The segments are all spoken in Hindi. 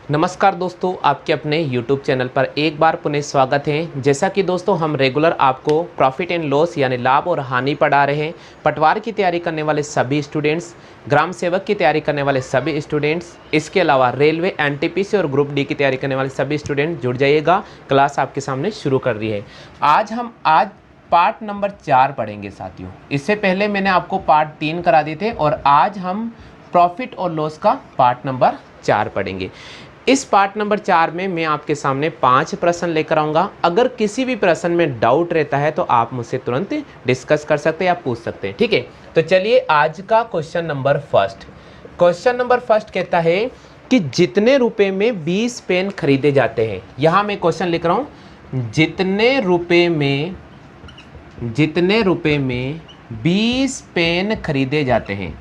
नमस्कार दोस्तों, आपके अपने YouTube चैनल पर एक बार पुनः स्वागत है। जैसा कि दोस्तों हम रेगुलर आपको प्रॉफिट एंड लॉस यानी लाभ और हानि पढ़ा रहे हैं। पटवार की तैयारी करने वाले सभी स्टूडेंट्स, ग्राम सेवक की तैयारी करने वाले सभी स्टूडेंट्स, इसके अलावा रेलवे एनटीपीसी और ग्रुप डी की तैयारी करने वाले सभी स्टूडेंट जुड़ जाइएगा। क्लास आपके सामने शुरू कर रही है। आज पार्ट नंबर 4 पढ़ेंगे साथियों। इससे पहले मैंने आपको पार्ट 3 करा दिए थे और आज हम प्रॉफिट और लॉस का पार्ट नंबर 4 पढ़ेंगे। इस पार्ट नंबर 4 में मैं आपके सामने 5 प्रश्न लेकर आऊँगा। अगर किसी भी प्रश्न में डाउट रहता है तो आप मुझसे तुरंत डिस्कस कर सकते हैं या पूछ सकते हैं, ठीक है। तो चलिए आज का क्वेश्चन नंबर फर्स्ट कहता है कि जितने रुपए में 20 पेन खरीदे जाते हैं। यहाँ मैं क्वेश्चन लिख रहा हूँ, जितने रुपए में 20 पेन खरीदे जाते हैं,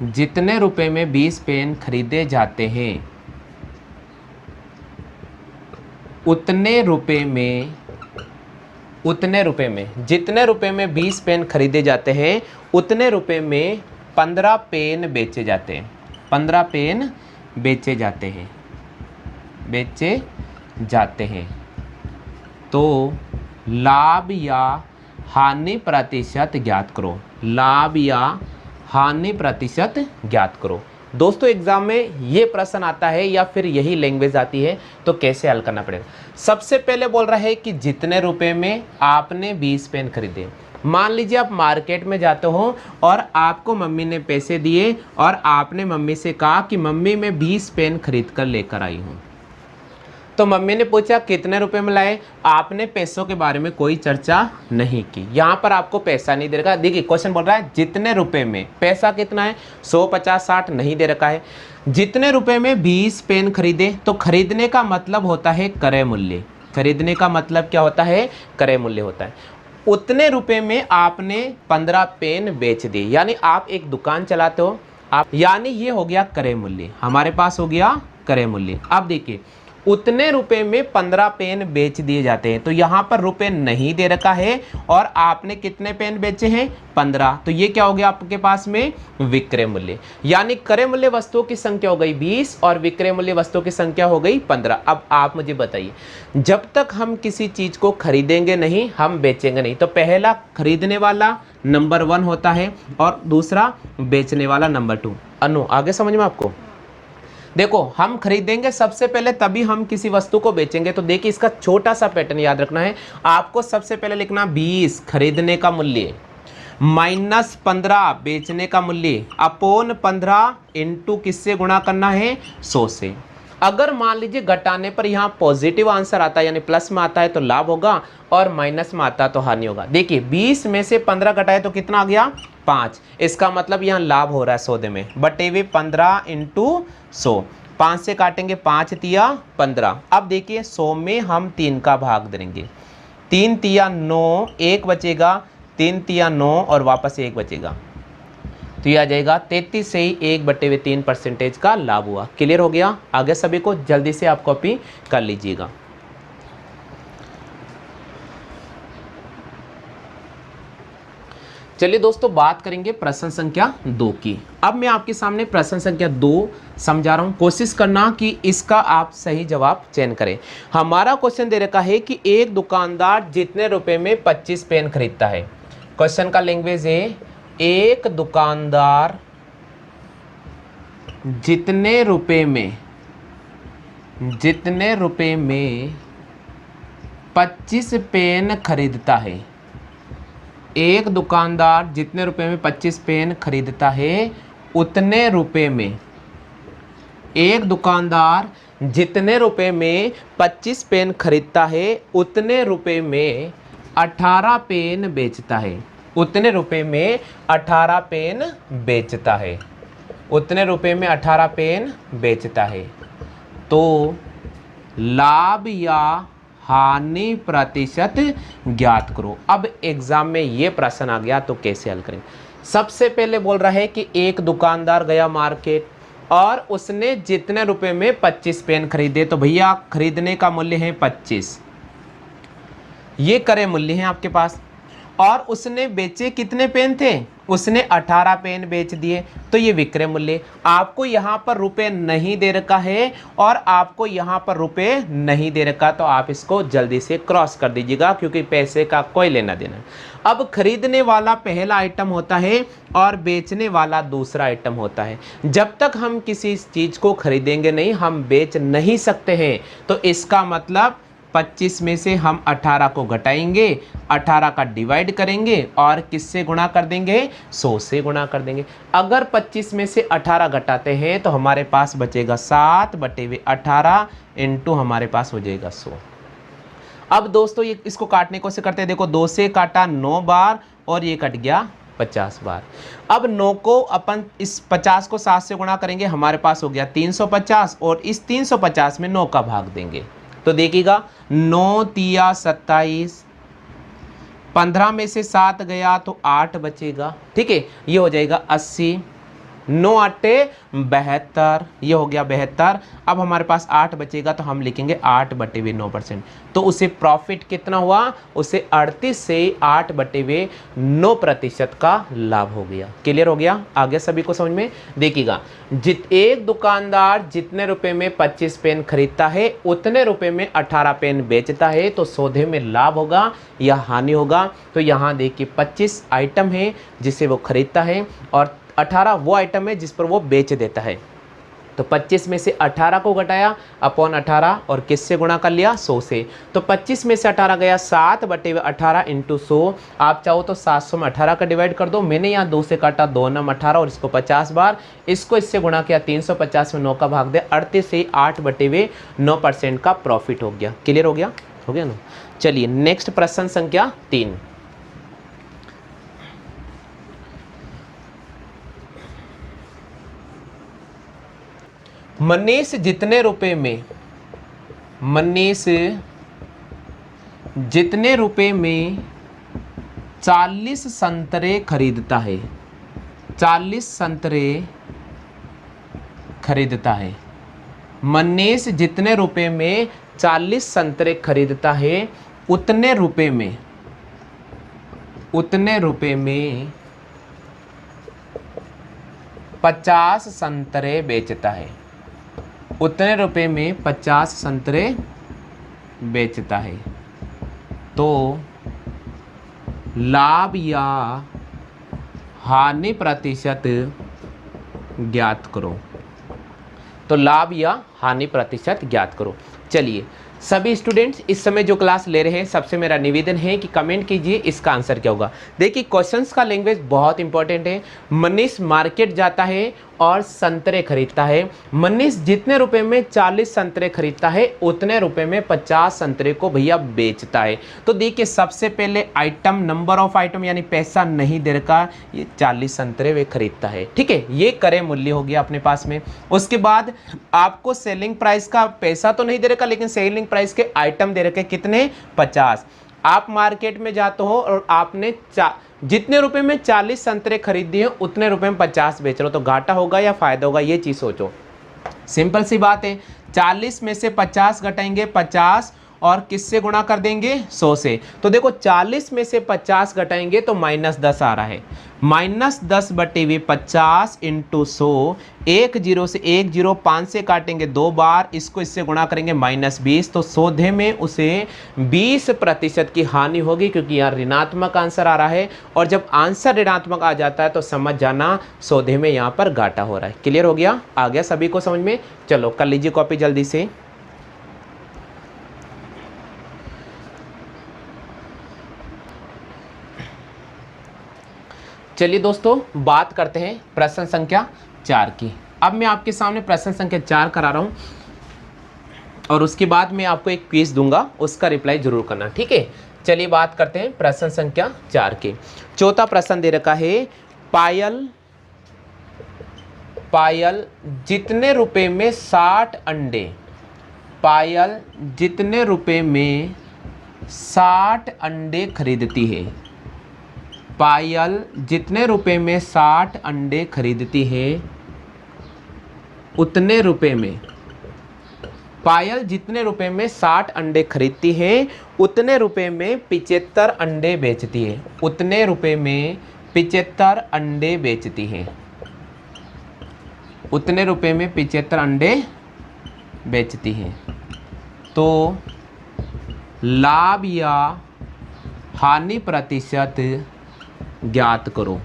जितने रुपए में 20 पेन खरीदे जाते हैं उतने रुपए में जितने रुपए में 20 पेन खरीदे जाते हैं उतने रुपए में 15 पेन बेचे जाते हैं। 15 पेन बेचे जाते हैं। तो लाभ या हानि प्रतिशत ज्ञात करो। लाभ या हानि प्रतिशत ज्ञात करो। दोस्तों एग्जाम में ये प्रश्न आता है या फिर यही लैंग्वेज आती है तो कैसे हल करना पड़ेगा। सबसे पहले बोल रहा है कि जितने रुपए में आपने 20 पेन खरीदे। मान लीजिए आप मार्केट में जाते हो और आपको मम्मी ने पैसे दिए और आपने मम्मी से कहा कि मम्मी मैं 20 पेन खरीद कर लेकर आई हूँ। तो मम्मी ने पूछा कितने रुपए में लाए। आपने पैसों के बारे में कोई चर्चा नहीं की। यहाँ पर आपको पैसा नहीं दे रखा। देखिए क्वेश्चन बोल रहा है जितने रुपए में, पैसा कितना है 100, 50, 60 नहीं दे रखा है। जितने रुपए में 20 पेन खरीदे, तो खरीदने का मतलब होता है क्रय मूल्य। खरीदने का मतलब क्या होता है? क्रय मूल्य होता है। उतने रुपए में आपने 15 पेन बेच दिए, यानी आप एक दुकान चलाते हो आप, यानी ये हो गया क्रय मूल्य। हमारे पास हो गया क्रय मूल्य। अब देखिए उतने रुपए में 15 पेन बेच दिए जाते हैं। तो यहाँ पर रुपए नहीं दे रखा है और आपने कितने पेन बेचे हैं? 15। तो ये क्या हो गया आपके पास में? विक्रय मूल्य। यानी क्रय मूल्य वस्तुओं की संख्या हो गई 20 और विक्रय मूल्य वस्तुओं की संख्या हो गई 15। अब आप मुझे बताइए, जब तक हम किसी चीज को खरीदेंगे नहीं, हम बेचेंगे नहीं, तो पहला खरीदने वाला नंबर 1 होता है और दूसरा बेचने वाला नंबर 2। अनु आगे समझ में आपको? देखो हम खरीदेंगे सबसे पहले, तभी हम किसी वस्तु को बेचेंगे। तो देखिए इसका छोटा सा पैटर्न याद रखना है आपको। सबसे पहले लिखना 20 खरीदने का मूल्य माइनस 15 बेचने का मूल्य अपॉन 15 इंटू किससे गुणा करना है? 100 से। अगर मान लीजिए घटाने पर यहाँ पॉजिटिव आंसर आता है यानी प्लस में आता है तो लाभ होगा और माइनस में आता तो हानि होगा। देखिए 20 में से 15 घटाए तो कितना आ गया? 5। इसका मतलब यहाँ लाभ हो रहा है सौदे में, बटे हुए 15 इंटू 100। 5 से काटेंगे 5 तिया 15। अब देखिए 100 में हम 3 का भाग देंगे। 3 तिया 9, 1 बचेगा। 3 तिया 9 और वापस 1 बचेगा, तो ये आ जाएगा 33 से ही 1/3% का लाभ हुआ। क्लियर हो गया? आगे सभी को जल्दी से आप कॉपी कर लीजिएगा। चलिए दोस्तों बात करेंगे प्रश्न संख्या 2 की। अब मैं आपके सामने प्रश्न संख्या 2 समझा रहा हूं। कोशिश करना कि इसका आप सही जवाब चयन करें। हमारा क्वेश्चन दे रखा है कि एक दुकानदार जितने रुपए में 25 पेन खरीदता है। क्वेश्चन का लैंग्वेज है एक दुकानदार जितने रुपए में 25 पेन खरीदता है। एक दुकानदार जितने रुपए में 25 पेन खरीदता है उतने रुपए में, एक दुकानदार जितने रुपए में 25 पेन खरीदता है उतने रुपए में 18 पेन बेचता है। उतने रुपए में 18 पेन बेचता है। उतने रुपए में 18 पेन बेचता है। तो लाभ या हानि प्रतिशत ज्ञात करो। अब एग्जाम में ये प्रश्न आ गया तो कैसे हल करें। सबसे पहले बोल रहा है कि एक दुकानदार गया मार्केट और उसने जितने रुपए में 25 पेन खरीदे। तो भैया खरीदने का मूल्य है 25, ये क्रय मूल्य है आपके पास। और उसने बेचे कितने पेन थे, उसने 18 पेन बेच दिए, तो ये विक्रय मूल्य। आपको यहाँ पर रुपए नहीं दे रखा है और आपको यहाँ पर रुपए नहीं दे रखा, तो आप इसको जल्दी से क्रॉस कर दीजिएगा क्योंकि पैसे का कोई लेना देना। अब खरीदने वाला पहला आइटम होता है और बेचने वाला दूसरा आइटम होता है। जब तक हम किसी चीज़ को खरीदेंगे नहीं, हम बेच नहीं सकते हैं। तो इसका मतलब 25 में से हम 18 को घटाएंगे, 18 का डिवाइड करेंगे और किससे गुणा कर देंगे, 100 से गुणा कर देंगे। अगर 25 में से 18 घटाते हैं तो हमारे पास बचेगा 7/18 इंटू हमारे पास हो जाएगा 100। अब दोस्तों ये इसको काटने को से करते हैं, देखो 2 से काटा 9 बार और ये कट गया 50 बार। अब 9 को अपन इस 50 को 7 से गुणा करेंगे, हमारे पास हो गया 350 और इस 350 में 9 का भाग देंगे तो देखिएगा 9 तिया 27, 15 में से 7 गया तो 8 बचेगा। ठीक है, ये हो जाएगा 80, 9 आटे 72, ये हो गया 72। अब हमारे पास 8 बचेगा तो हम लिखेंगे 8/9%। तो उसे प्रॉफिट कितना हुआ, उसे 38 से 8/9% का लाभ हो गया। क्लियर हो गया, आगे सभी को समझ में। देखिएगा एक दुकानदार जितने रुपए में 25 पेन खरीदता है उतने रुपए में 18 पेन बेचता है, तो सौदे में लाभ होगा या हानि होगा। तो यहाँ देखिए 25 आइटम है जिसे वो खरीदता है और 18 वो आइटम है जिस पर वो बेच देता है। तो 25 में से 18 को घटाया अपॉन 18 और किससे गुणा कर लिया, 100 से। तो 25 में से 18 गया 7/18 इंटू 100। आप चाहो तो 700 में 18 का डिवाइड कर दो। मैंने यहाँ 2 से काटा 2 9 18 और इसको 50 बार, इसको इससे गुणा किया 350 में 9 का भाग दे, 38 से 8/9% का प्रॉफिट हो गया। क्लियर हो गया ना। चलिए नेक्स्ट प्रश्न संख्या 3। मनीष जितने रुपए में 40 संतरे खरीदता है, 40 संतरे खरीदता है। मनीष जितने रुपए में 40 संतरे खरीदता है उतने रुपए में 50 संतरे बेचता है, उतने रुपए में 50 संतरे बेचता है। तो लाभ या हानि प्रतिशत ज्ञात करो। तो लाभ या हानि प्रतिशत ज्ञात करो। चलिए सभी स्टूडेंट्स इस समय जो क्लास ले रहे हैं, सबसे मेरा निवेदन है कि कमेंट कीजिए इसका आंसर क्या होगा। देखिए क्वेश्चंस का लैंग्वेज बहुत इंपॉर्टेंट है। मनीष मार्केट जाता है और संतरे खरीदता है। मनीष जितने रुपए में 40 संतरे खरीदता है उतने रुपए में 50 संतरे को भैया बेचता है। तो देखिए सबसे पहले आइटम, नंबर ऑफ आइटम यानी पैसा नहीं दे रखा, ये 40 संतरे वे खरीदता है। ठीक है, ये क्रय मूल्य हो गया अपने पास में। उसके बाद आपको सेलिंग प्राइस का पैसा तो नहीं दे रखा, लेकिन सेलिंग प्राइस के आइटम दे रखे कितने, 50। आप मार्केट में जाते हो और आपने जितने रुपए में 40 संतरे खरीदी हैं उतने रुपए में 50 बेच रहे हो, तो घाटा होगा या फायदा होगा, ये चीज सोचो। सिंपल सी बात है, 40 में से 50 घटाएंगे 50 और किससे गुणा कर देंगे, 100 से। तो देखो 40 में से 50 घटाएंगे तो -10 आ रहा है। -10/50 इंटू 100, 1 0 से 1 0, 5 से काटेंगे 2 बार, इसको इससे गुणा करेंगे -20। तो सौदे में उसे 20% की हानि होगी क्योंकि यहाँ ऋणात्मक आंसर आ रहा है, और जब आंसर ऋणात्मक आ जाता है तो समझ जाना सौदे में यहाँ पर घाटा हो रहा है। क्लियर हो गया, आ गया सभी को समझ में। चलो कर लीजिए कॉपी जल्दी से। चलिए दोस्तों बात करते हैं प्रश्न संख्या 4 की। अब मैं आपके सामने प्रश्न संख्या 4 करा रहा हूं और उसके बाद मैं आपको एक क्विज दूंगा, उसका रिप्लाई जरूर करना। ठीक है, चलिए बात करते हैं प्रश्न संख्या 4 की। चौथा प्रश्न दे रखा है, पायल जितने रुपए में 60 अंडे, पायल जितने रुपए में 60 अंडे खरीदती है, पायल जितने रुपए में 60 अंडे खरीदती है उतने रुपए में पायल जितने रुपए में 60 अंडे खरीदती है उतने रुपए में 75 अंडे बेचती है। उतने रुपए में 75 अंडे बेचती है। उतने रुपए में 75 अंडे बेचती है। तो लाभ या हानि प्रतिशत ज्ञात करो।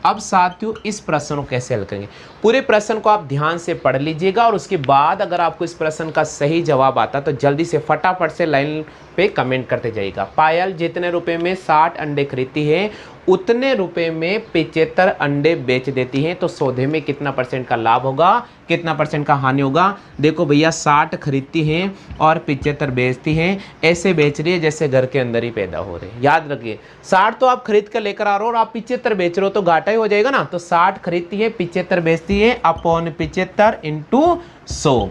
अब साथियों इस प्रश्न को कैसे हल करेंगे, पूरे प्रश्न को आप ध्यान से पढ़ लीजिएगा और उसके बाद अगर आपको इस प्रश्न का सही जवाब आता तो जल्दी से फटाफट से लाइन पे कमेंट करते जाइएगा। पायल जितने रुपए में 60 अंडे खरीदती है उतने रुपए में 75 अंडे बेच देती हैं, तो सौदे में कितना परसेंट का लाभ होगा, कितना परसेंट का हानि होगा। देखो भैया 60 खरीदती हैं और 75 बेचती हैं, ऐसे बेच रही है जैसे घर के अंदर ही पैदा हो रहे हैं। याद रखिए 60 तो आप खरीद कर लेकर आ रहे हो और आप 75 बेच रहे हो तो घाटा ही हो जाएगा ना। तो 60 खरीदती है 75 बेचती है अपॉन 75 इंटू 100।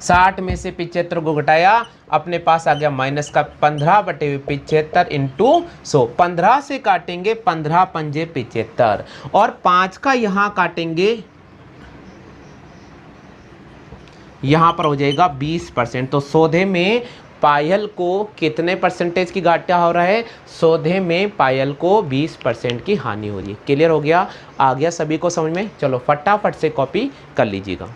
60 में से 75 को घटाया, अपने पास आ गया माइनस का 15/75 इंटू 100। 15 से काटेंगे 15 पंजे 75 और 5 का यहां काटेंगे, यहां पर हो जाएगा 20%। तो सौदे में पायल को कितने परसेंटेज की घाटा हो रहा है, सौदे में पायल को 20% की हानि हो रही है। क्लियर हो गया, आ गया सभी को समझ में। चलो फटाफट से कॉपी कर लीजिएगा।